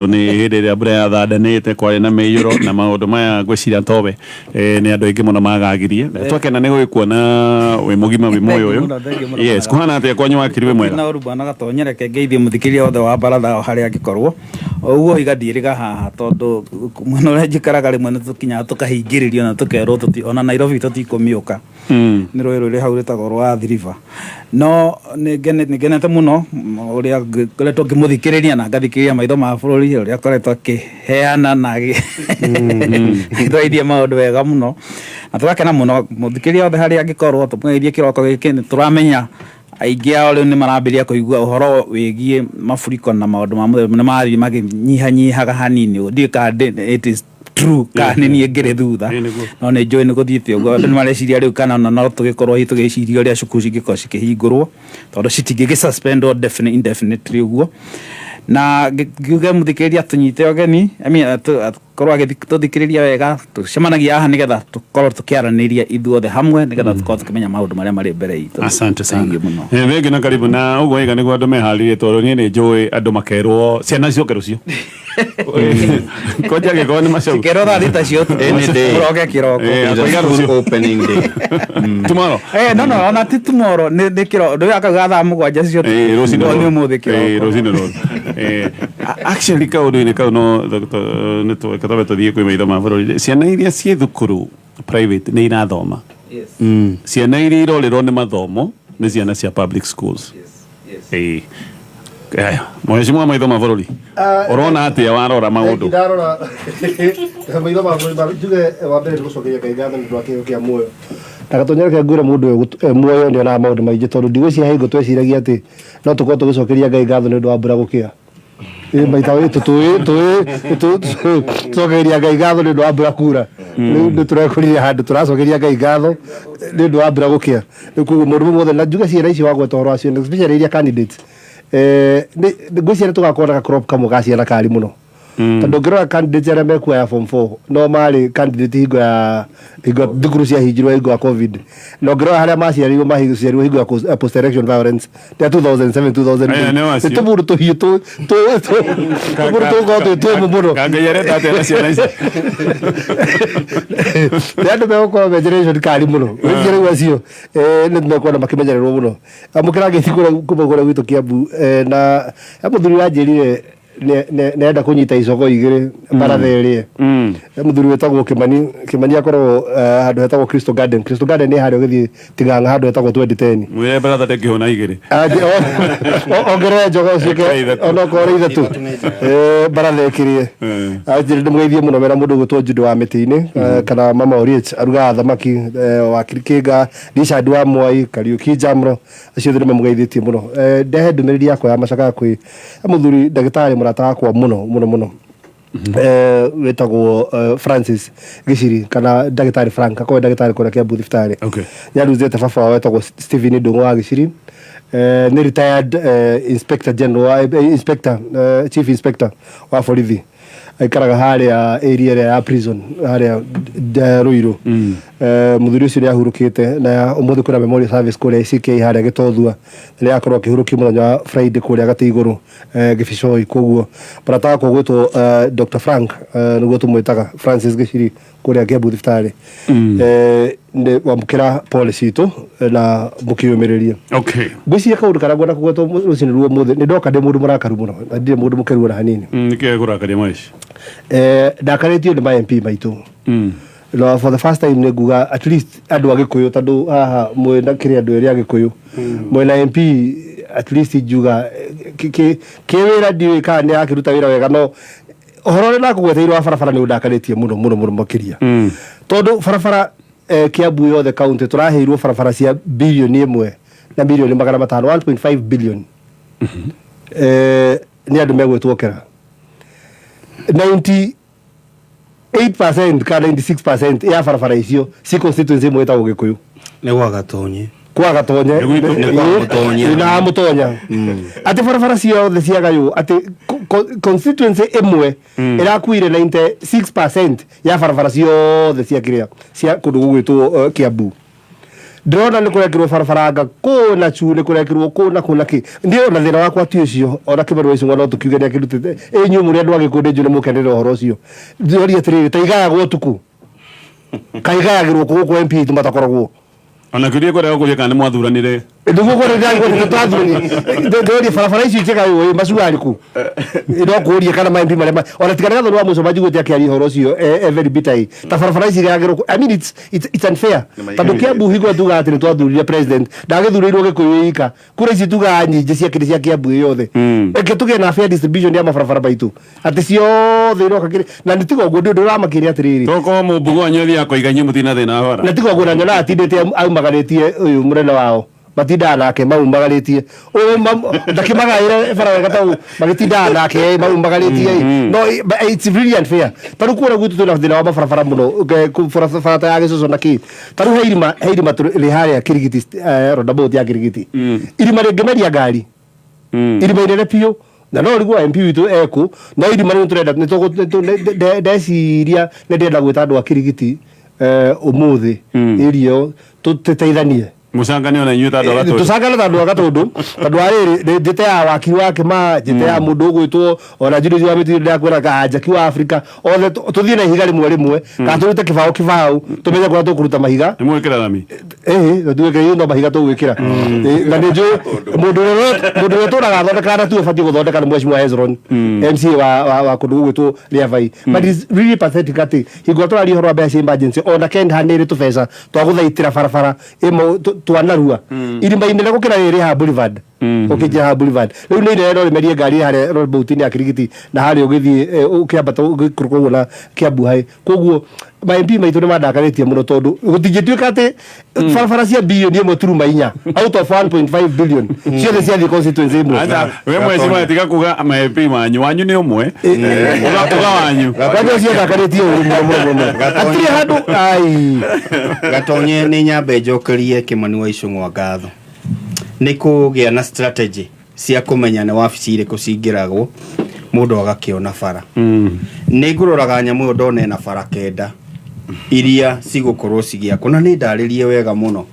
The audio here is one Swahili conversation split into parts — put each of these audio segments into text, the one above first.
ni hĩndĩ ĩrĩa mbura yathandanĩte kwarĩ na mĩiyũro na maũndũ maya ngwĩciria tobe nĩ andũ aingĩ mũno magagirie twakena nĩ gũgĩkuona wĩ mũgima wĩ muoyo ũyũ yes kuhana atĩa kwanyu wakiri wĩ mwega na urubana gatonyereke ngeithie mũthikĩria othe wa baratha harĩa angĩkorwo ũguo igathiĩrĩga haha tondũ mwena ũrĩa njikaraga rĩmwe nĩ tũkinyaga tũkahingĩrĩrio na tũkerwo ona Nairobi tũtikũmiũka nĩ rũĩ rũrĩ hau rĩtagwo rwa Athi River no nĩngenete mũno ũrĩa ngoretwo ngĩmũthikĩrĩria na ngathikĩrĩria maitho ma bũrũri ũrĩa akoretwo akĩheana na gĩthoithia maũndũ wega mũno na tũgakena mũno mũthikĩrĩria othe harĩa angĩkorwo tũmũgeithie kĩroko gĩkĩ nĩ tũramenya aingĩ ao rĩu nĩ marambĩrĩria kũigua ũhoro wĩgiĩ mafuriko na maũndũ ma mũthemba nĩ marathiĩ makĩnyihanyihaga hanini ndiũĩ kana it is true kana nĩ ngĩrĩ thutha no nĩ njũĩ nĩ gũthiĩte ũguo andũ nĩ mareciria rĩu kana no tũgĩkorwo tũgĩciria ũrĩa cukuru cingĩkorwo cikĩhingũrwo tondũ citingĩgĩsuspendwo indefinitely ũguo na ngiuge mũthikĩrĩria tũnyite ũgeni korwo tũthikĩrĩria wega tũcemanagia haha nĩgetha tũkorwo tũkĩaranĩria ithuothe hamwe nĩgetha tũkorwo tũkĩmenya maũndũ marĩa marĩ mbere itũ. Asante sana wengi na karibu na ũguo iga nĩguo andũ meharĩrie tondũ niĩ nĩ njũĩ andũ makerwo ciana cioke rũciũ koja gĩkorwo nĩ macoki kerwo thaa thita cio tũroge kĩroko opening day tomorrow no ona ti tomorrow nĩ kĩroko ndũĩ akauga thaa mũgwanja cio rũcinĩ ũmũthĩ kĩroko rũcinĩ rũrũ actually kaũndũ-inĩ kau no nĩ tũgĩkatabe tũthiĩ kwĩ maitho ma bũrũri ciana iria ciĩ thukuru private nĩ irathoma ciana iria irorĩrwo nĩ mathomo nĩ ciana cia public schools Mheshimiwa maitho ma bũrũri ũrona atĩa warora maũndũ ndarora maitho ma bũrũri njuge wa mbere gũcokeria Ngai ngatho nĩ ũndũ wa kĩheo kĩa muoyo na gatonyereke ngwĩre mũndũ ũyũ muoyo nĩ onaga maũndũ maingĩ tondũ ndigwĩciria hingo tweciragia atĩ no tũkorwo tũgĩcokeria Ngai ngatho nĩ ũndũ wa mbura gũkĩa maita tũcokeria Ngai ngatho nĩ ũndũ wa mbura kura rĩu nĩ tũrekũrire handũ tũracokeria Ngai ngatho nĩ ũndũ wa mbura gũkĩa koguo mũndũ mothe na njuge ciana ici wagweta ũhoro wacio especially iria candidates ngwĩciria tũgakorwo na crop kamwe ga ciana kari mũno tondũ ngĩrora candidate arĩa mekuoya form 4 no marĩ candidate hingo ya thukuru ciahingirwo hingo ya covid no ngĩrora harĩa maciarirwo hingo ya post election violence ya 2007 2008 tũmũndũ tũhiũ tũmũndũ tũkorwo twĩmũ mũno kangĩyereta atĩa na ciana ici nĩ andũ megũkorwo me generation kari mũno rĩu acio nĩ mekuona makĩmenyererwo mũno amũkĩra ngĩthi kuma kũrĩa gwitũ Kiambu na mũthuri wanjĩrire nenda kũnyita icoko igĩrĩ baratha ĩrĩa mũthuri wetagwo Kĩmani akoragwo handũ hetagwo Crystal Garden nĩ harĩa ũgĩthiĩ Tigang'a handũ hetagwo 2010 mwĩre baratha ndĩngĩhũna igĩrĩ ongerere njogo ciĩke onokorwo ithatũ baratha ĩkĩrĩe anjĩrĩ ndĩmũgeithie mũno mena mũndũ ũgwĩtwo Jude wa Mĩtĩ-inĩ kana Mama Oriech arugaga thamaki wakiri Kĩnga Richard wa Mwai Kariuki Jamro acio othe nĩmamũgeithĩtie mũno ndehe ndũmĩrĩri yakwa ya macakaya kwĩ mũthuri ndagĩtarĩ mũrata wakwa mũno wetagwo Francis Gĩciri kana ndagĩtarĩ Frank akorwo ndagĩtarĩ kũrĩa Kiambu thibitarĩ nĩarutĩte baba wao wetagwo Stephen Ndung'u wa Gĩciri nĩ retired inspector general chief inspector wa borithi aikaraga harĩa area ya prison harĩa Ruiru mũthuri ũcio nĩ ahurũkĩte na ũmũthĩ kwĩna memorial service kũrĩa CK harĩa Gĩtothua nĩ akorwo akĩhurũkio mũthenya wa Friday kũrĩa Gatĩ igũrũ Gĩbicoi koguo barata wakwa gwĩtwo Dr. Frank nĩguo tũmwĩtaga Francis Gĩciri kũrĩa Kiambu thibitarĩ nĩ wamũkĩra policy itũ na mũkĩyũmĩrĩria ngwĩciria kaũndũ karĩa ngwenda kũgwetwo rũcinĩ rwa ũmũthĩ nĩ ndoka ndĩ mũndũ mũrakaru mũno na ndirĩ mũndũ mũkĩru ona hanini nĩkĩĩ kũrakaria maici ndakarĩtio nĩ ma MP maitũ no for the first time nĩ nguga at least andũ a Gĩkũyũ tondũ haha mwĩna kĩrĩa andũ erĩ a Gĩkũyũ mwĩna MP at least njuga kĩwĩra ndiũĩ kana nĩ akĩruta wĩra wega no ũhoro ũrĩa nakũgweteirwo wa barabara nĩ ũndakarĩtie mũno makĩria tondũ barabara Kiambu yothe kaunti tũraheirwo barabara cia bilioni 1 na bilioni 500 1.5 billion nĩ andũ megwĩtwo kera 98% kana 96% ya barabara icio ci constituency imwe ĩtagwo Gĩkũyũ nĩ gwagatonye na mũtonya atĩ barabara ciothe ciagaywo atĩ constituency ĩmwe ĩrakuire 96% ya barabara ciothe cia kĩrĩa cia kũndũ gũgwĩtwo Kiambu ndona nä kå rekärwo barabaranga kå na cu nä kå rekärwo kå na kå na kä ndio na thä na wakwa ti å cio ona kä barå icå no tå kiuge nä akä rutä te nyuä må rä andå agä kå ndä njå nä må kenere å horo å cio ndoria atä rä rä ta igayagwo tukå kaigayagä rwo kå gå kå MP tå matakoragwo ona kä rie kå rega kå ria kana nä mwathuranä re ndugu kå rä ndagä twathurani ndoria barabara icio njega ä macuarä kå no kå ria kana MP marä ona tigana gathå wa må co manjiguä te akä horo å cio very bitter ta barabara ici gagä I mean it's unfair tondå kä ambu hingo tuga atä nä twathurire president ndagä thurä irwo gä kå yå ika kå rä ici tuga nyingä ciakä cia kä ambu ä yothe eke tå gä na fair distribution ya mabarabara maitå atä ciothe iroka na nä tiga å guo ndå ramakä rä atä rä rä tokorwo må mbugo wanyu thia koiga nyuä må tina thä na bara na tiga å guo na nyona atindä te aumagarä tie å yå må nene wao matindaga nake maumagarä tie ndakä magaä bara wega tau magä tindaga nake maumagarä tie no it's really unfair tarä kuona gwitå twä na thä na wa mabarabara må no barabara ya gä coco na kä tarä heirima rä harä a kä rigiti rodabot ya kä rigiti irima rä ngä meria ngari irima inene biå na no rigwo MP witå ekå no irima rä tå renda ndeciria nä ndenda gwä ta andå a kä rigiti å må thä irio tå teithanie mucangane ona inyuä tandå agatå tucangane tandå agatå ndå tandå arä njä te ya wakiri wa kä ma njä te ya må ndå å gwä two ona njä wa mä tirä ndakwä ra kanjaki wa Afrika othe tå thiä na ihiga rä mwe kana tå rute kä baå tå menye kå rä a tå kå ruta mahiga nä mwä kä ra rami na tuä kä no mahiga tå gwä kä ra na nä njå må ndå å rä a tå raga thondeka na tu batiä gå thondeka nä mwecimwa Hezron MC wa kå ndå gå gwä two rä avai but it's really pathetic atä hingo tå raria å horo wa mbeca emergency ona kenda nä rä tå beca twa gå thaitä ra barabara twanarua irima-inä gå kä ra rä rä ha Boulevard å kä njä ha Boulevard rä u nä irä no rä merie ngari harä robout-inä ya Kirigiti na harä å gä thiä å kä ambata å gä kå rå koguo na kä ambu haä koguo ma-MP maitå nä mandakarä tie må no tondå gå tingä tuä ka atä barabara cia bilioni 1.4 out of 1.5 billion ciothe ciathiä constituency ĩmwe we mwecima tiga kuga ma-MP manyu wanyu nä å mwe uga wanyu kwanjå ciandakarä tie å må atirä handå ai gatonye nä nyambe njokerie Kimani wa Icũng'wa ngatho nä kå gä a na strategy cia kå menya nä wabici irä kå cingä ragwo må ndå agakä ona bara nä ngå roraga nyamå ä yo ndona na bara kenda iria cigå korwo cigä akwo na nä ndarä rie wega må no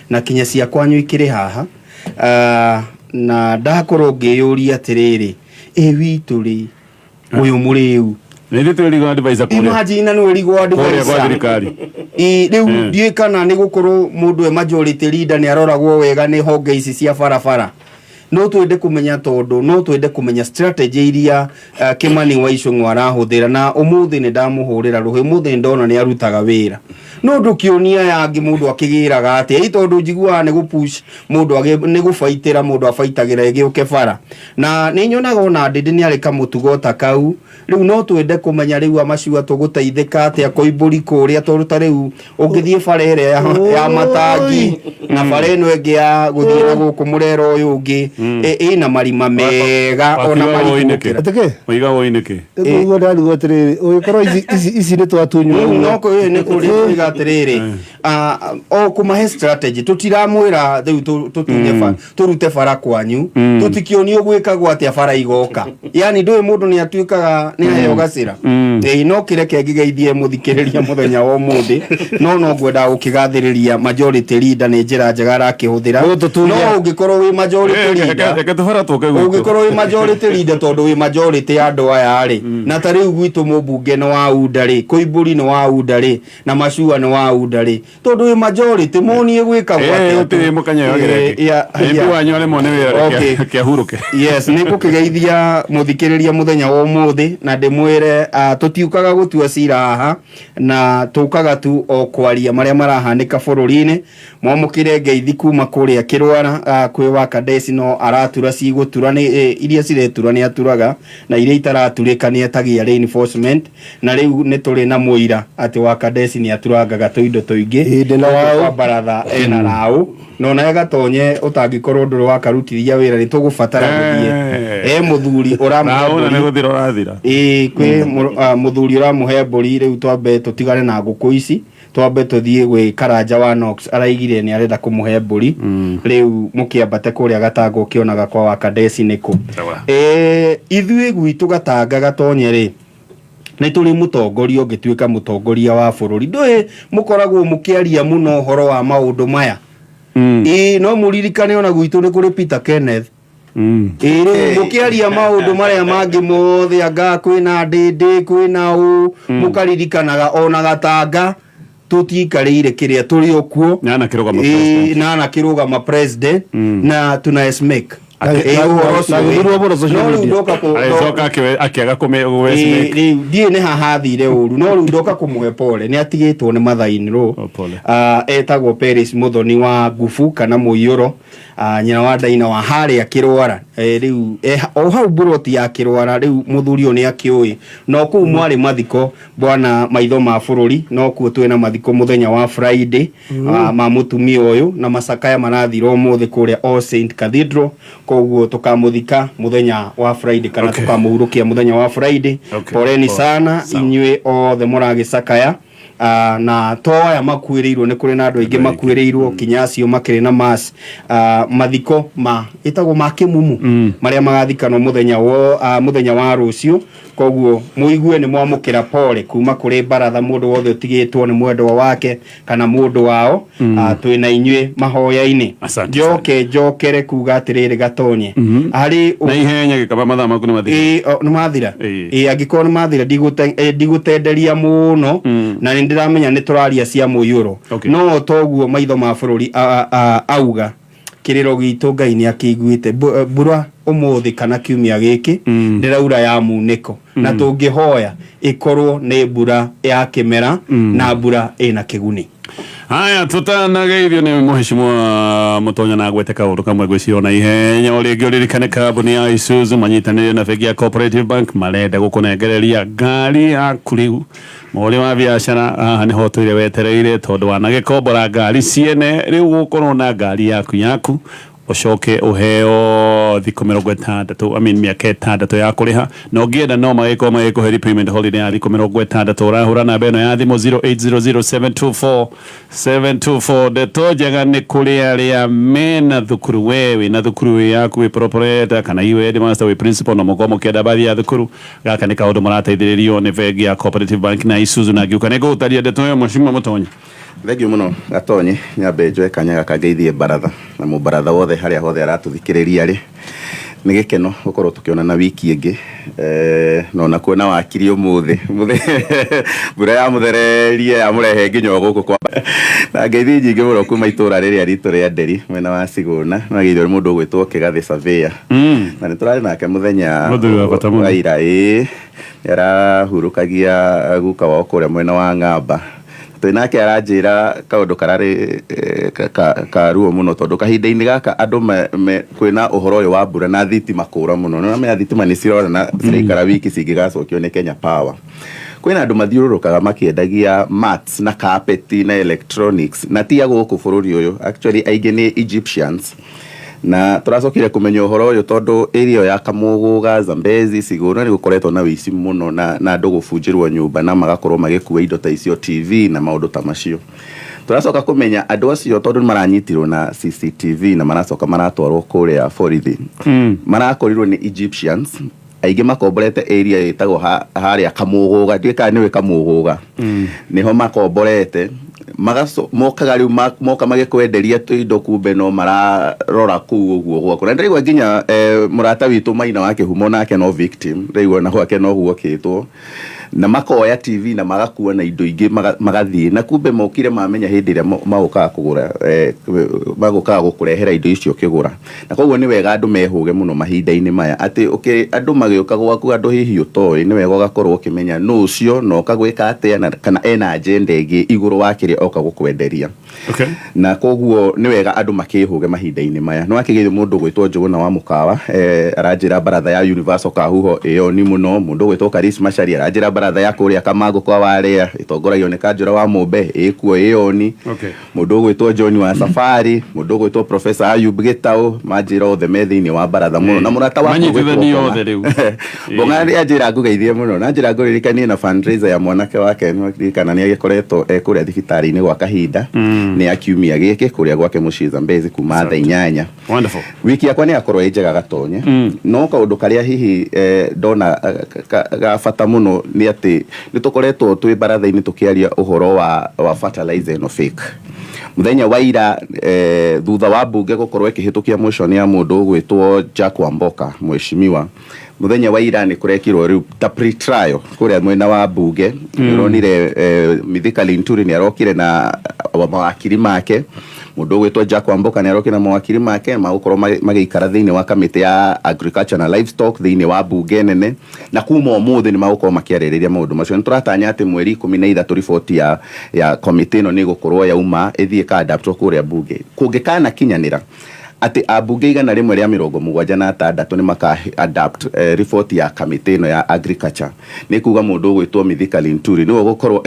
na kinya ciakwanyu ikä rä haha na ndakorwo ngä yå ria atä rä rä witå rä å yå må rä u nä rä twä rigwo advisor kå imagine nä rigwo kwa thirikari rä u ndiä kana nä gå korwo må ndå majority leader nä aroragwo wega nä honge ici cia barabara no twende kå menya tondå no twende kå menya strategy iria Kimani wa Icũng'wa arahũthĩra na ũmũthĩ nĩ ndamũhũrĩra rũhĩ ũmũthĩ ndona nĩ arutaga wĩra no ndũkĩonia yangĩ mũndũ akĩgĩraga atĩ tondũ njiguaga nĩ gũpush mũndũ nĩ gũbaitĩra mũndũ abaitagĩra ĩgĩũke bara na nĩ nyonaga ona ndĩndĩ nĩ arĩ kamũtugo ta kau rĩu no twende kũmenya rĩu amacua tũgũteithĩka atĩa koimbũri kũrĩa tondũ ta rĩu ũngĩthiĩ bara ĩrĩa ya matangi na bara ĩno ĩngĩ ya gũthiĩ na gũkũ mũrera ũyũ ũngĩ ĩna marima mega ona marima oiga woinä kä guo ndarigwo atä rä rä å gä korwo ici nä twatunywo no nä kå rä ga atä rä rä o kå mahe strategy tå tiramwä ra rä u tå rute bara kwanyu tå tikionio gwä kagwo atä a bara igoka yani ndå ä må ndå nä atuä kaga nä aheo gacä ra no kä reke ngä geithie må thikä rä ria må thenya wa må thä no ngwendaga gå kä gathä rä ria majority leader nä njä ra njega arakä hå thä ra no å ngä korwo wä majority leader å ngä korwo wä majority leader tondå wä majority ya andå aya rä na ta rä u gwitå må mbunge nä wa unda rä koimbũri nä wa unda rä na macua nä wa unda rä tondå wä majority monie gwä kagwo atä må kanya wanyu arä mo nä wä ra kä ahurå ke yes nä ngå kä geithia må thikä rä ria må thenya wa må thä na ndä mwä re tå tiukaga gå tua cira haha na tå kaga tu o kwaria marä a marahanä ka bå rå ri-inä mwamå kä re ngeithi kuma kå rä a kä rwara kwä waka ndeci no aratura cigå tura iria ciretura nä aturaga na iria itaraturä ka nä etagia reinforcement na rä u nä tå rä na må ira atä waka ndeci nä aturangaga tå indo tå ingä kwa baratha ena raå nona ega-tonye ũtangĩkorwo ndũrĩ wakarutithia wĩra nĩ tũgũbatara gũthiĩ mũthuri ũrathira kwĩ mũthuri ũramũhe mbũri rĩu twambe tũtigane na ngũkũ ici twambe tũthiĩ gwĩ Karanja wa Nox araigire nĩ arenda kũmũhe mbũri rĩu mũkĩambate kũrĩa Gatanga ũkĩonaga kwa Wakadeci nĩkũ ithuĩ gwitũ Gatanga Gatonye rĩ nĩ tũrĩ mũtongoria ũngĩtuĩka mũtongoria wa bũrũri ndũĩ mũkoragwo mũkĩaria mũno ũhoro wa maũndũ maya no muririkane ona gwitu ni kuri Peter Kenneth mukiaria maundu maria mangi mothe anga kwina ndindi kwina u mukaririkanaga ona Gatanga tutiikarire kiria turi okuo na kirugama president na tuna esmek ndiä nä hahathire å ru no rä u ndoka kå mwe pole nä atigä two nä mathainä rå etagwo Paris Muthoni wa Ngubu kana Muiyuro nyina wa Ndaina wa harä a kä rwara rä u o hau mburoti ya kä rwara rä u må thuri å nä akä å ä no kå u mwarä mathiko bwana maitho ma bå rå ri no kuo twä na mathiko må thenya wa Friday ma må tumia å yå na macakaya marathira å må thä kå rä a All Saint Cathedral koguo tukamuthika muthenya wa Friday kana tukamuhurukia muthenya wa Friday poleni sana inywe othe muragicakaya na toya makuirirwo ni kuri na andu aingi makuirirwo kinyacio makiri na mass mathiko ma itagwo ma kimumu maria magathikanwo muthenya wa rucio koguo muigue ni mwamukira pole kuma kuri baratha mundu wothe utigitwo ni mwendwa wake kana mundu wao twina inywe mahoya-ini njokere kuga atiriri gatonye ari na ihenya gikaba mathaa maku ni mathira ni mathira angikoo ni mathira ndigutenderia muno na ndiramenya ni turaria cia Muiyuro no toguo maitho ma bururi auga kiriro gitu Ngai ni akiguite mbura umuthi kana kiumia giki ndiraura ya muniko na tungihoya ikorwo ni mbura ya kimera na mbura ina kiguni. Haya tutanageithio ni muheshimiwa Mutonya na gwete kaundu kamwe gwiciro na ihenya uri ngiuririkane kambuni ya Isuzu manyitanire na bengi ya Cooperative Bank marenda gukunengereria ngari yaku riu muri wa biashara haha niho twire wetereire tondu wanagekombora ngari ciene riu gukorwo na ngari yaku ucoke uheo thikũ 60 miaka 6 ya kuriha no ngienda no magĩkorwo magĩkũhe repayment holiday ya thikũ 60 urahũra namba ĩno ya thimũ 0800724724 ndeto njega nĩ kũrĩ arĩa mena thukuru wewe na thukuru yaku wĩ proprietor kana iwe headmaster wĩ principal no mũkorwo mũkĩenda bathi ya thukuru gaka nĩ kaũndũ marateithĩrĩrio nĩ bengi ya Cooperative Bank na Isuzu na ngiuka nĩ ngũgũtaria ndeto ĩyo Mheshimiwa Mutonya. Thengio muno Gatonye nyambe njoe kanyaga kangeithie baratha na mubaratha wothe haria hothe aratuthikiriria ri ni gikeno gukorwo tukiona na wiki ingi no na kuona wakiri umuthi mbura ya muthererie ya murehe nginya guku kwa na ngeithi nyingi muno kuma itura riria ritu ria Nderi mwena wa Siguna na geithio mundu gwitwo Kigathi Surveyor na ni turari nake muthenya wa ira hurukagia guka wa kuria mwena wa Ng'amba twinake aranjira kaundu karari karuo muno tondu kahinda-ini gaka andu kwina uhoro uyu wa mbura na thitima kura muno na me thitima ni cirora na cirikara wiki cingigacokio ni Kenya Power kwina andu mathiururukaga makiendagia mats na carpet na electronics na tia guku bururi uyu actually aingi ni Egyptians na turacokire kumenya uhoro uyu tondu area ya Kamuguga Zambezi Siguna ni gukoretwo na wici muno na andu gubunjirwo nyumba na magakorwo magikuwa indo ta icio TV na maundu ta macio turacoka kumenya andu acio tondu maranyitirwo na CCTV na maracoka maratwarwo kuria borithi marakorirwo ni Egyptians aingi makomborete area itagwo haria Kamuguga ndika niwe Kamuguga niho makomborete mokaga riu moka magikwenderia tuindo kumbe no mararora kuu uguo gwako na ndirigwa nginya murata witu Maina wake humo nake no victim ndirigwa na gwake no huo kitwo na makoya TV na magakuwa na indo ingi magathie na kumbe mokire mamenya hindi ria magukaga kugura magukaga gukurehera indo icio kigura na koguo ni wega andu mehuge muno mahinda-ini maya ati andu magioka gwaku andu hihi utoi ni wega ugakorwo ukimenya no ucio no kagwika atia kana ena agenda ingi iguru wakire oka gukwenderia na koguo ni wega andu makihuge mahinda-ini maya no akigithio mundu gwitwo Njuguna wa Mukawa aranjira baratha ya Universal Kahuho iyo ni muno mundu gwitwo Karis Macharia aranjira baratha ya kuria Kamago kwa waria itongoragio ni Kanjura wa Mumbe ikuo ioni mundu gwitwo John wa Safari mundu gwitwo Professor Ayub Gitau manjira othe methi-ini wa baratha muno na murata wa manyitithani othe riu bongani ajira ngugeithie muno na njira nguririkanie na fundraiser ya mwanake wake ni kana ni agikoretwo kuria thibitari-ini gwa kahinda ni akiumia giki kuria gwake mucii Zambezi kuma thaa 8 wonderful wiki yakwa ni akorwo njega Gatonye no kaundu karia hihi ndona gabata muno ni ati ni tukoretwo twi baratha-ini tukiaria uhoro wa fertilizer no fake muthenya wa ira thutha wa bunge gukorwo ikihitukia motion ya mundu gwitwo Jack Wamboka mweshimiwa muthenya wa ira ni kurekirwo riu ta pre-trial kuria mwena wa bunge ronire Mithika Linturi ni arokire na mawakiri make mundu gwitwo Jack Wamboka ni arokire na mawakiri make magukorwo magiikara thiini wa kamiti ya agriculture na livestock thiini wa bunge nene na kuma umuthi ni magukorwo makiaririria maundu macio ni turatanya ati mweri 13 report ya committee no ni gukorwo yauma ithie ka adapt kuria bunge kungikana kinyanira ati abunge igana rimwe ria 76 ni maka adapt report ya committee no ya agriculture ni kuga mundu gwitwo Mithika Linturi ni gukorwo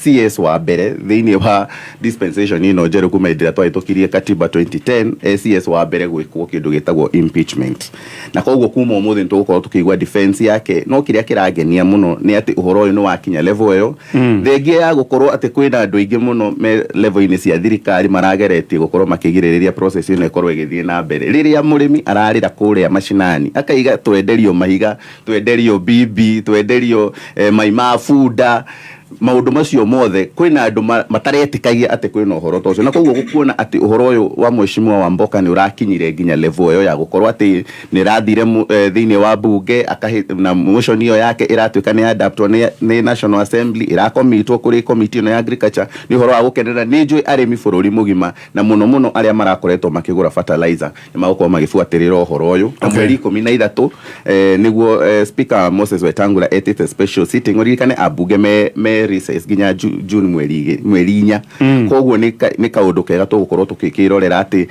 CS wa mbere thiini wa dispensation ino njeru kuma indira twahitukirie katiba 2010 CS wa mbere gwikwo kindu gitagwo impeachment na koguo kuma umuthi ntugukorwo tukigwa defense yake no kiria kiragenia muno ni ati uhoro uyu ni wakinya level iyo thengia ya gukorwo ati kwina andu ingi muno me level ini cia thirikari marageretie gukorwo makigiririria process ino ikorwo igithie na mbere riria murimi ararira kuria mashinani akaiga twenderio mahiga twenderio bibi twenderio maima funda maundu macio mothe kwina andu mataretikagia ati kwina uhoro tocio na koguo gukuona ati uhoro uyu wa mweshimiwa Wamboka ni urakinyire nginya level yo ya gukorwo ati ni rathire thiini wa bunge na motion iyo yake iratuika ni adaptwo ni National Assembly irakomitwo kuri committee no ya agriculture ni uhoro wa gukenera ni njui arimi bururi mugima na muno aria marakoretwo makigura fertilizer ni magukorwo magifuatirira uhoro uyu na mweri 13 niguo speaker Moses Wetangula etete special sitting urikane abunge me recess ginya June mweri inya koguo ni kaundu kega tugukorwo tukikirorera ati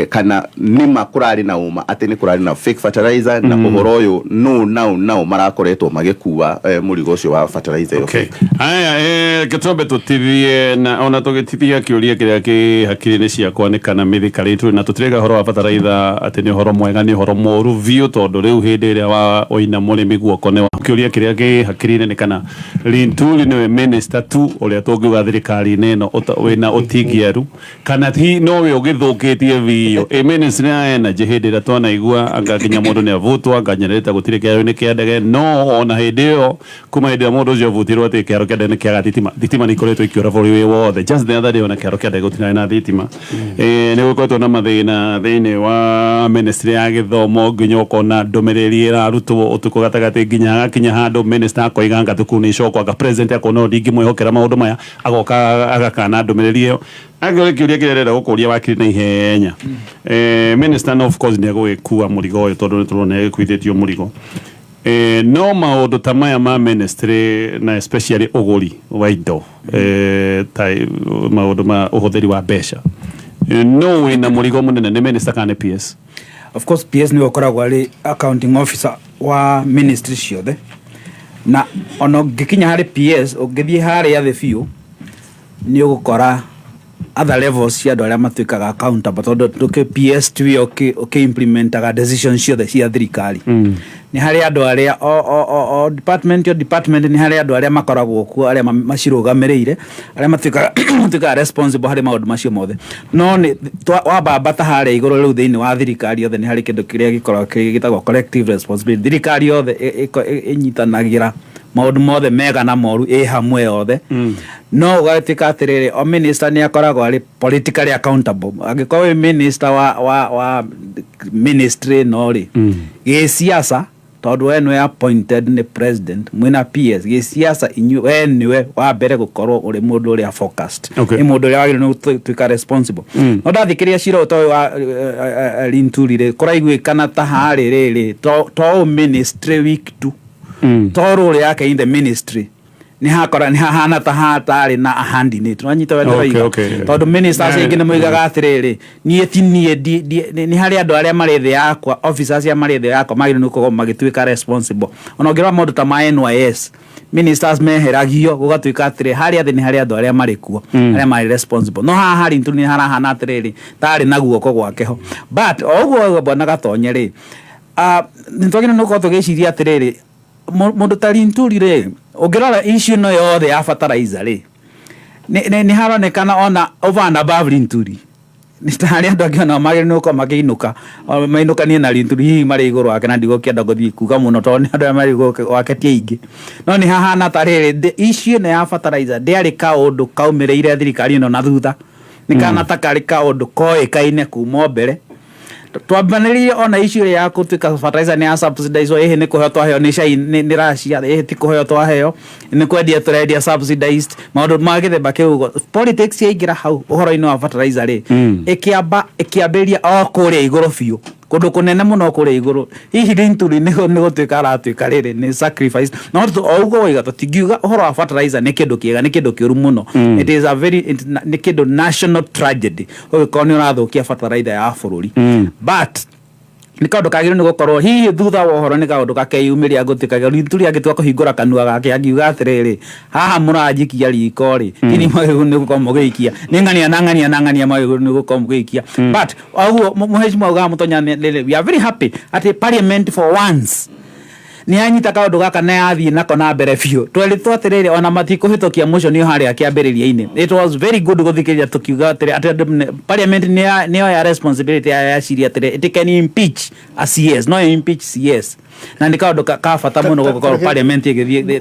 kana ni makurari na uma ati ni kurari na fake fertilizer na uhoro uyu no marakoretwo magikuwa murigo ucio wa fertilizer okay aya Gitombe tutithie na ona tugitithia kiuria kiria ki hakiri-ini ciakwa ni kana Mithika Linturi na tutirega horo wa fertilizer ati ni horo mwega ni horo moru view tondu riu hindi iria wa oina murimi guoko ne kiuria kiria ki hakiri-ini ni kana Linturi ni minister tu uria tungiuga thirikari neno wina utigiaru kana hi no we ugithukitie vio minister ya energy hindi ira twana igua anga kinya mundu ni avutwa nganyereta gutire kiaro ni kiandege no ona hindi yo kuma hindi mundu ucio avutirwo ati kiaro kia ndege kia thitima ni koretwo ikiura buri wothe just the other day ona kiaro kia ndege gutira na thitima ni gukoretwo na mathina thiini wa ministry ya githomo nginya ukona ndumiriri irarutwo utuko gatagati nginya akinya handu minister akoiga ngathuku ni coko anga president akona ndingi mwihokera maundu maya agoka agakana ndumiriri iyo agore kiuria kirerera gukuria wakiri na ihenya minister no of course ni agwikua murigo uyu tondu turone kwithitio murigo no maundu ta maya ma ministry na especially uguri wa indo maundu ma uhuthiri wa mbeca no wina murigo munene ni minister kana PS of course PS ni ukoragwo ari accounting officer wa ministry ciothe na ono gikinya hari PS ugithie hari ya the few ni ugukora other levels cia andu aria matuikaga accountable tondu tuke PS twi okay implementaga decisions ciothe cia thirikari ni hari andu aria o department ni hari andu aria makoragwo kuo aria macirugamirire aria matuikaga responsible hari maundu macio mothe no ni wabambata hari iguru riu thiini wa thirikari yothe ni hari kindu kiria gikoragwo gitagwo collective responsibility thirikari yothe inyitanagira maundu mothe mega na moru hamwe yothe no ugatika atiriri o minister ni akoragwo ari politically accountable agikorwo minister wa ministry no ri siasa tondu we nwe appointed ni president mwina PS siasa inyu we niwe wa mbere gukorwo uri mundu uri focused ni mundu uri wagire no tuika responsible no ndathikiria ciro to wa Linturi ri kuraiguikana ta hari riri to ministry week tu toro uri yake in the ministry ni hakora ni hahana ta hatari na handi ni tunanyita wendo tondu ministers aingi ni muigaga atiriri nie ni hari andu aria mari the yakwa officers ya mari the yakwa magire nuko magituika responsible ona ngira mundu ta ma NYS ministers meheragio gugatuika atiri hari athi ni hari andu aria mari kuo aria mari responsible no haha hari ntuni harahana atiriri tari na guoko gwakeho but oguo bwana gatonye ri nitwagire nuko tugiciria atiriri mundu ta Linturi ri ungirora issue no yothe ya fertilizer ri ni haronekana ona over and above Linturi ni tari andu angiona magire nuko makiinuka mainuka ni na Linturi hihi mari iguru wake na ndigo kienda guthii kuga muno tondu andu mari iguru wake ti aingi no ni hahana tariri issue no ya fertilizer ndiari kaundu kaumireire thirikari no na thutha nikana takarika undu koikaine kuma mbere twambanĩrĩrie ona issue ya gũtuĩka fertilizer nĩ ya subsidized ĩhĩ nĩ kũheo twaheo nĩ cai nĩ Russia ĩhĩ ti kũheo twaheo nĩ kwendia tũrendia subsidized maũndũ ma gĩthemba kĩu politics yaingĩra hau ũhoro-inĩ wa fertilizer rĩ ĩkĩambĩrĩria o kũrĩa igũrũ biũ kundu kunene muno kuri iguru hihi Linturi ni gutuika aratuika riri ni sacrifice no ougo waiga tutingiuga uhoro wa fertilizer ni kindu kiega ni kindu kiuru muno it is a very ni kindu national tragedy ukoni urathukia fertilizer ya bururi but ni kaundu kagire ni gukorwo hihi thutha wa uhoro ni kaundu kakeyumiria gutuika Linturi agitua kuhingura kanua gake agiuga atiriri haha muranjikia riko ri ini mayu ni gukorwo mugiikia ni ngania mayu ni gukorwo mugiikia but aguo muheshimiwa uga mutonya we are very happy at the parliament for once ni anyita kaundu gaka na yathii nako na mbere biu tweri twatirire ona matikuhitokia motion yo haria kiambiriria-ini it was very good guthikiria tukiuga atiri parliament ni ya responsibility ya ciria atiri it can impeach a CS no impeach CS na ni kaundu ka bata muno gukorwo parliament igithie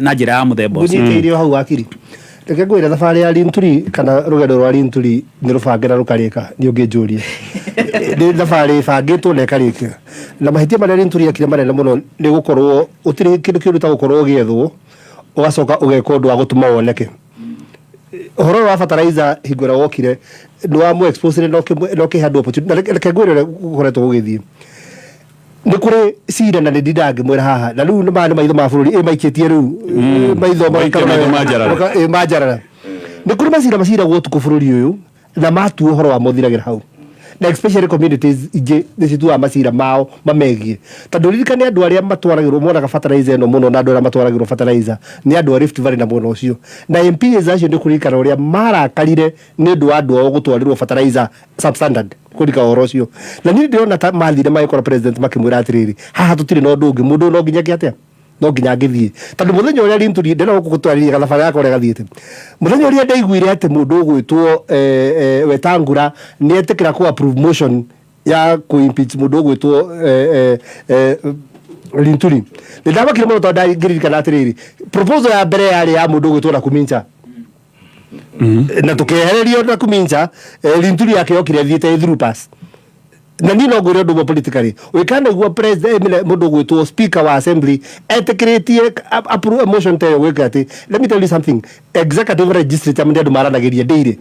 na njira ya muthemba ucio bunyitiirio hau akiri reke ngwire thabari ya Linturi kana rugendo rwa Linturi ni rubangira rukarika ni unginjurie ni thabari bangitwo na ikarika na mahitia maria Linturi akire manene muno ni gukorwo utiri kindu kiruta gukorwo giethwo ugacoka ugeka undu wa gutuma woneke uhoro wa fertilizer hingura wokire ni wa mu expose no kihandu opportunity reke ngwire gukoretwo gugithie ni kuri cira na ndidange mwira haha na riu ni maitho ma bururi maikitie riu maitho majarara ni kuri macira gwotuku bururi uyu na matu uhoro wa muthiragira hau na especially communities ingi nicitua macira mao mamegie tondu ririkane andu aria matwaragirwo monaga fertilizer no muno na andu aria matwaragirwo fertilizer ni andu a Rift Valley na muno ucio na MPs acio ni kurikana uria marakarire ni andu andu ao gutwarirwo fertilizer substandard kurika oro ucio na ni ndirona ta mathire maikora president makimwira atiriri haha tutire no ndungi mundu no nginya kiatia no nginya ngithie tondu muthenya uria Linturi ndena gukutwarira thabari yako ria gathiite muthenya uria ndaiguire ati mundu ugwitwo Wetangura ni etikira ku approve motion ya ku impeach mundu ugwitwo Linturi ndabakire muno tondu ndagiririkana atiriri proposal ya mbere yari ya mundu ugwitwo Nakumincha na tukehererio Nakumincha Linturi yake yokire thiete through pass na nino ngore ndu politically we can go president mundu gwitwo speaker wa assembly etikiritie approve motion tayo wekati let me tell you something executive registry tamu ndu maranagiria daily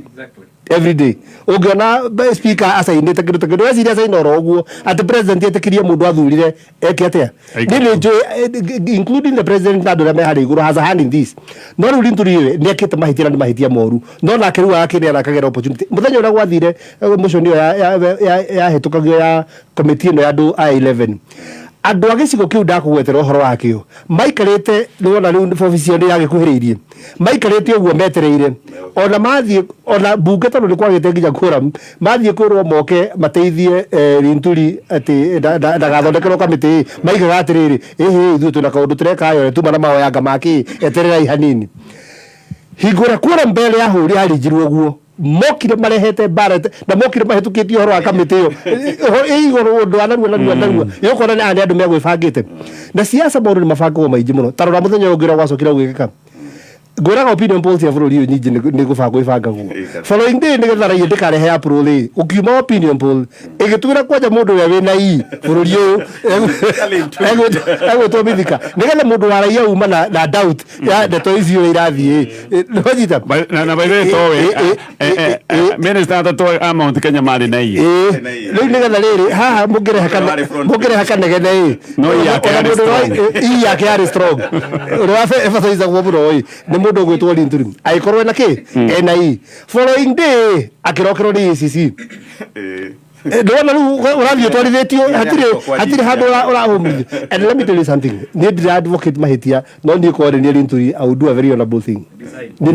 every day ugiona speaker asainite kiruta weciria asaina oro uguo at president etikirie mundu athurire eke atia including the president na ndura me hari iguru has a hand in this no riu Linturi ni akite mahitia na mahitia moru no na kiru akire arakagera opportunity muthenya ura gwathire motion ya hetukagio ya committee no ya andu I11 andu agicigo kiu ndakugwetera uhoro wakio maikarite niwona riu office yo yagikuhiriirie maikarite uguo metereire ona mathie ona bunge tondu ni kwagite nginya quorum mathie kwirwo moke mateithie Linturi ati ndagathondekerwo kamiti maigaga atiriri ithuĩ twina kaundu turekayo tuma na mahoyanga maki etererai hanini hingura quorum mbele ya huri harinjirwo guo mokire marehete barate na mokire mahetukitie horo akamite yo igoro ndo anarua yokona na andu megwibangite na siasa maundu ni mabango maingi muno tarora muthenya ungira gwacokira gwikika ngwiraga opinion polls ya bururi nyingi ni gubango ibangagwo following day nigetha raia ndikarehe ya prole ukiuma opinion poll igitwira kwaja mundu ya wina bururi uyu egwitwo Mithika nigetha mundu wa raia uma na doubt ya ndeto icio irathie nojita na baire towe minister tatu amount Kenya mali na iyi riu nigetha riri haha mugire hakanegene no yake ari strong urafe emphasize gwo bro ni mundu gwitwo Linturi aikorwe na ki NI following day akirokero ni ICC ndona riu urathio twarithetio hatire handu urahumithio and let me tell you something ni ndira advocate mahitia no ni ko ni Linturi I will do a very honorable thing ni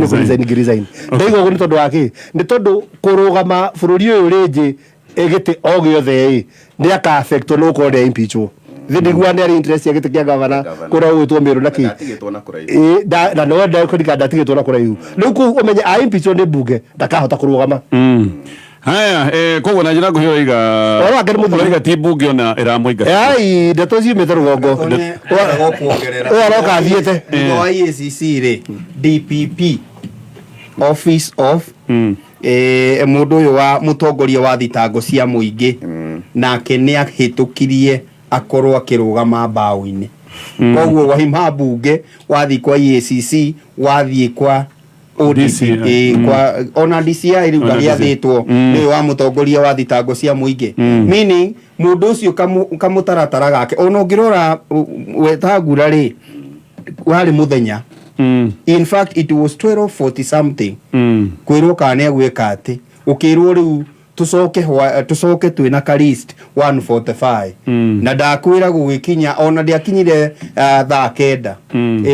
resign ndaigo ni tondu wake ni tondu kurugama bururi uyu ringi egite ogiothe ni aka affect no ko de impeach thigua ni ari interest yake kia gavana kura gwitwo Meru na ki na no nda ko dikada tigitwo na kura yu riu ku umenye a impeach ni bunge ndakahota kurugama haya koguo na njira nguhio iga ora ngere muthu iga ti bunge ona iramuinga ai ndeto ciumite rugongo ora kathiete no IACC ri DPP Office of mundu uyu wa mutongoria wa thitango cia muingi nake ni ahitukirie akorwo akirugama mbaũ-inĩ koguo waima bunge wathi kwa EACC wathi kwa ODC kwa ona DCI riu gagiathitwo ni wa mutongoria wa thitango cia muingi meaning mundu ucio kamutaratara gake ona ngirora wetagura ri wari muthenya in fact it was 12:40 something kwirwo kana gwika ati ukirwo riu tucoke twina ka list 145 na ndakwira gugikinya ona ndiakinyire thaa kenda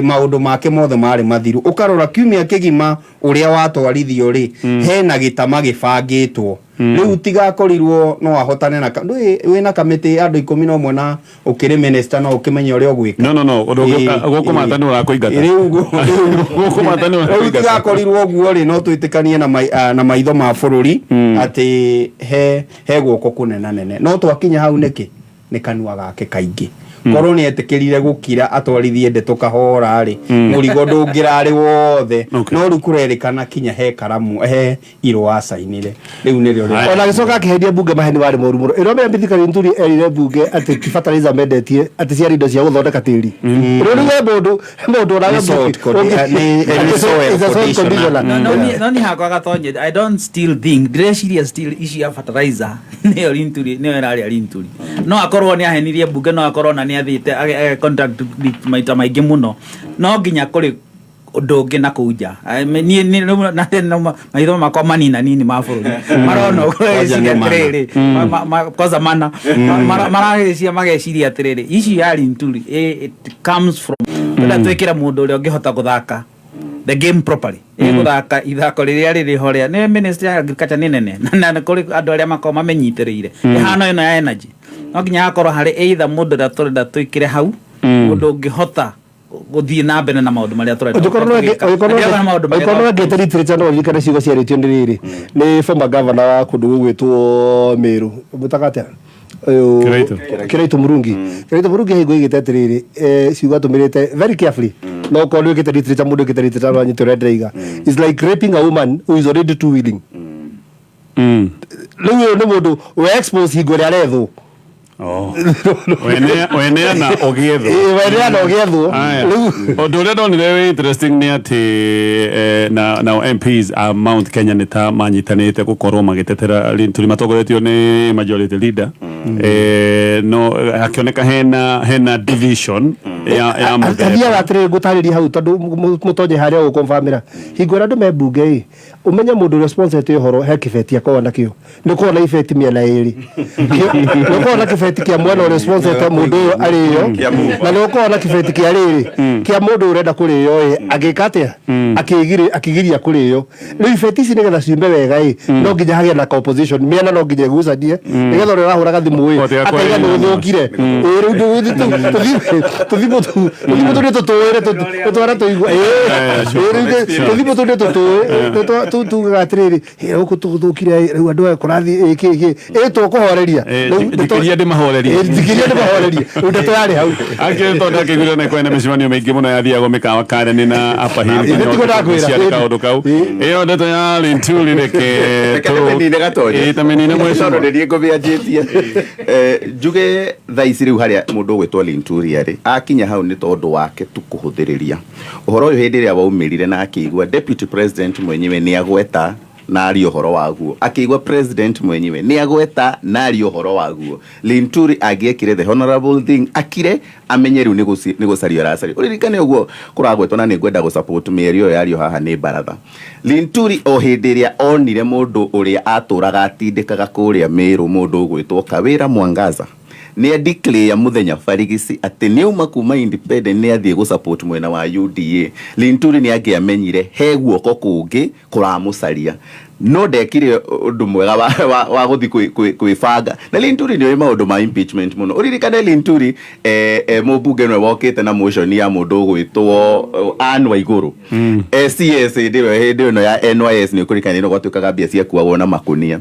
maundu make mothe mari mathiru ukarora kiumia kigima uria watwarithio ri hena gitama gibangitwo riu tigakorirwo no ahotane na wina kamiti andu 11 na ukiri minister no ukimenya uria ugwika no gukuma tani wa kuingata riu gukuma tani wa kuingata tigakorirwo guo ri no twitikanie na maitho ma bururi ati he guoko kunena nene no twakinya hau ni kanua gake kaingi korwo ni etikirire gukira atwarithie ndeto kahora ri murigo ndungirari wothe no ru kurerikana kinya he karamu irwa sainire riu ni rio ona gicoka akihendia bunge maheni wari moru muno iro me mbithikari nturi erire bunge ati fertilizer mendetie ati cia indo cia guthondeka tiri rio ni mundu uraga no ni hakwa gatonye I don't still think dreciria still ici ya fertilizer ni orinturi ni erari arinturi no akorwo ni ahenirie bunge no akorwo na ni athite contract maita maingi muno no nginya kuri undu ungi na kuja ni na maitho makwa manina nini ma bururi marona ugeciria kwanza mana marageciria mageciria atiriri ici ya rinturi it comes from that twikira mundu uria ungihota guthaka the game properly guthaka ithako riria riri horia ni ministry ya agriculture ni nene na kuri andu aria makoma mamenyitiriire ihano ino ya energy no nginya akorwo hari either mundu da turenda twikire hau mundu ungihota guthii na mbere na maundu maria turenda ukorwo ngeteritire no vikana ciugo cia ritio ndiriri ni former governor wa kundu gwitwo Meru mutagate Kiraito Murungi higo igitetiriri ciugo tumirite very carefully no ko ndu giteritire mundu giteritire no nyitore ndreiga is like raping a woman who is already too willing riu ni mundu we expose higo ria rethu wenea na ogietho undu uria ndonire wi interesting ni ati na MPs a Mount Kenya nita manyitanite gukorwo magitetera turi matogoretio ni majority leader no akioneka hena division ya muthia watire gutariria hau tondu mutonye haria ukonfamira hingora ndu mebunge umenya mundu responsible horo he kibeti akona kio ni kuona ifeti miena iri ni kuona kibeti kia mwana responsible mundu ariyo na ni kuona kibeti kia riri kia mundu urenda kuriyo agikatia akigiria kuriyo ni ifeti ici nigetha ciumbe wega no nginya hagia na opposition miena no nginya gucanie nigetha uri rahura gathimu akaiga ni uthukire riu tuthimo tutuire tutwara tuigua tuthimo tutuire tugatiriri huko tuthukire riu andu kurathi tukuhoreria ndikiria ndi mahoreria ndeto yari hau akirito ndakigwira na kwena micimanio maingi muno yathiago mikawa Karen na apa hili kaundu kau iyo ndeto ya Linturi tamenine mweco ndiri ngubianjitie njuge thaici riu haria mundu gwitwo Linturi ari akinya hau ni tondu wake tukuhuthiriria uhoro uyu hindi ria waumirire na akigwa deputy president mwenyewe ni agweta nari uhoro waguo akigwa president mwenyewe ni agweta nari uhoro waguo Linturi agiekire the honorable thing akire amenye riu ni gucario rasari uririkane uguo kuragwetwo na ni ngwenda gu support mierio yario haha ni baratha Linturi o hindi ria onire mundu uria aturaga atindikaga kuria Meru mundu gwitwo Kawira Mwangaza ni declare muthenya barigisi ati ni uma kuma independent ni athie gu support mwena wa UDA Linturi ni angiamenyire he guoko kungi kuramucaria no ndekire undu mwega wa guthi kwibanga na Linturi ni maundu ma impeachment muno uririkane Linturi mubunge no wokite na motion ya mundu gwitwo Anne Waiguru CS ndiwe hindi no ya NYS ni kurikana no gwatukaga mbia cia kuagwo na makunia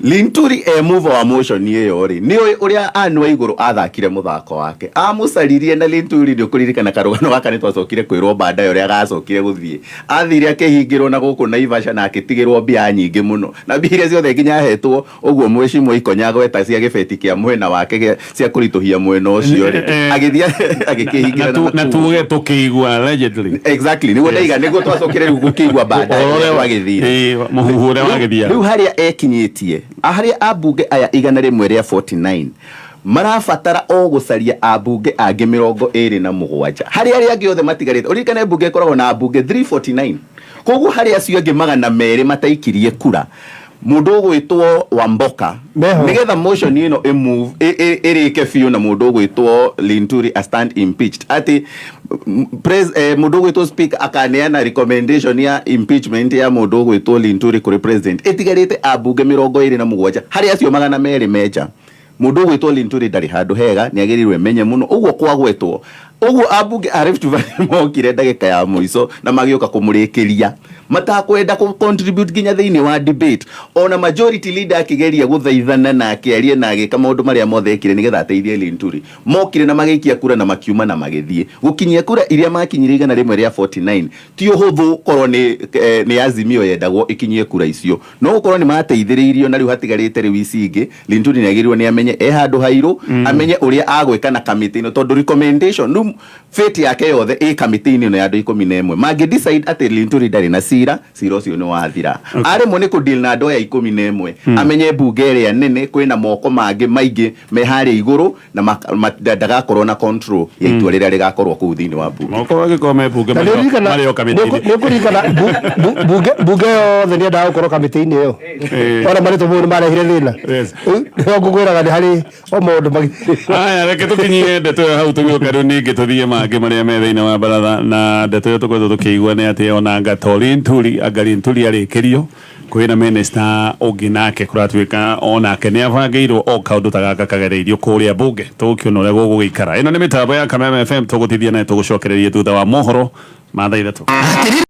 Linturi move wa motion iyo ri ni uria Anne Waiguru athakire muthako wake amucaririe na Linturi ndio kuririkana karugano gaka ni twacokire kwirwo banda uria gacokire guthie athire akihingirwo na guku Naivasha na akitigirwo mbia nyingi muno na mbia iria ciothe nginya hetwo uguo mwecimu ikonyago eta cia gibeti kia mwena wake cia kurituhia mwena ucio ri agithia agikihingira na tuge tukigwa allegedly exactly niguo ndaiga niguo twacokire gukigwa banda uria wagithire muhuhu uria wagithia riu haria ekinyitie haria abunge aya igana rimwe ria 49 marabatara o gucaria abunge angi 27 haria aria angi othe matigarite urikane bunge koragwo na abunge 349 koguo haria acio angi 200 mataikirie kura mundu gwitwo Wamboka nigetha motion ino move irike fiu na mundu gwitwo Linturi a stand impeached ati mundu gwitwo speaker akaneana recommendation ya impeachment ya mundu gwitwo Linturi kuri president itigarite abunge 27 haria acio 200 meja mundu gwitwo Linturi ndari handu hega ni agirirwe menye muno uguo kwagwetwo uguo abunge a Rift Valley mokire ndagika ya muico na magioka kumurikiria matakwenda ku contribute ginya thiini wa debate ona majority leader akigeria guthaithana na akiarie na agika maundu maria mothe ekire nigetha ateithie Linturi mokire na magikia kura na makiuma na magithie gukinyia kura iria makinyire igana rimwe ria 49 ti uhuthu korwo ni Azimio yendagwo ikinyie kura icio no gukorwo ni mateithiriirio na riu hatigarite riu icingi Linturi ni agirirwo ni amenye handu hairu amenye uria agwika na committee no tondu recommendation fate yake yothe committee ni ya andu 11 magi decide ati Linturi ndari na cira ucio ni wathira ari mo ni ku deal na andu ya 11 amenye bunge ria nene kwina moko mangi maingi me haria iguru na ndagakorwo na control ya itua riria rigakorwo ku thiini wa bunge moko agikome bunge mario committee ni kurikana bunge yothe ni ndaga gukorwo committee ni yo ona mari to mundu marehire thina ngugwiraga ni hari o mundu magi aya reke tukinyie ndeto hau tugioka riu ningi tuthie mangi maria me thiini wa baratha na ndeto yo tukwetwo tukiigua ni ati ona Linturi Linturi arikirio kwina minister ungi nake kuratwika onake ni abangirwo o kaundu tagaka kagereirio kuria bunge tukiona uria gugikara ino ni mitambo ya Kameme FM tugutithia na tugucokereria thutha wa mohoro ma thaa 3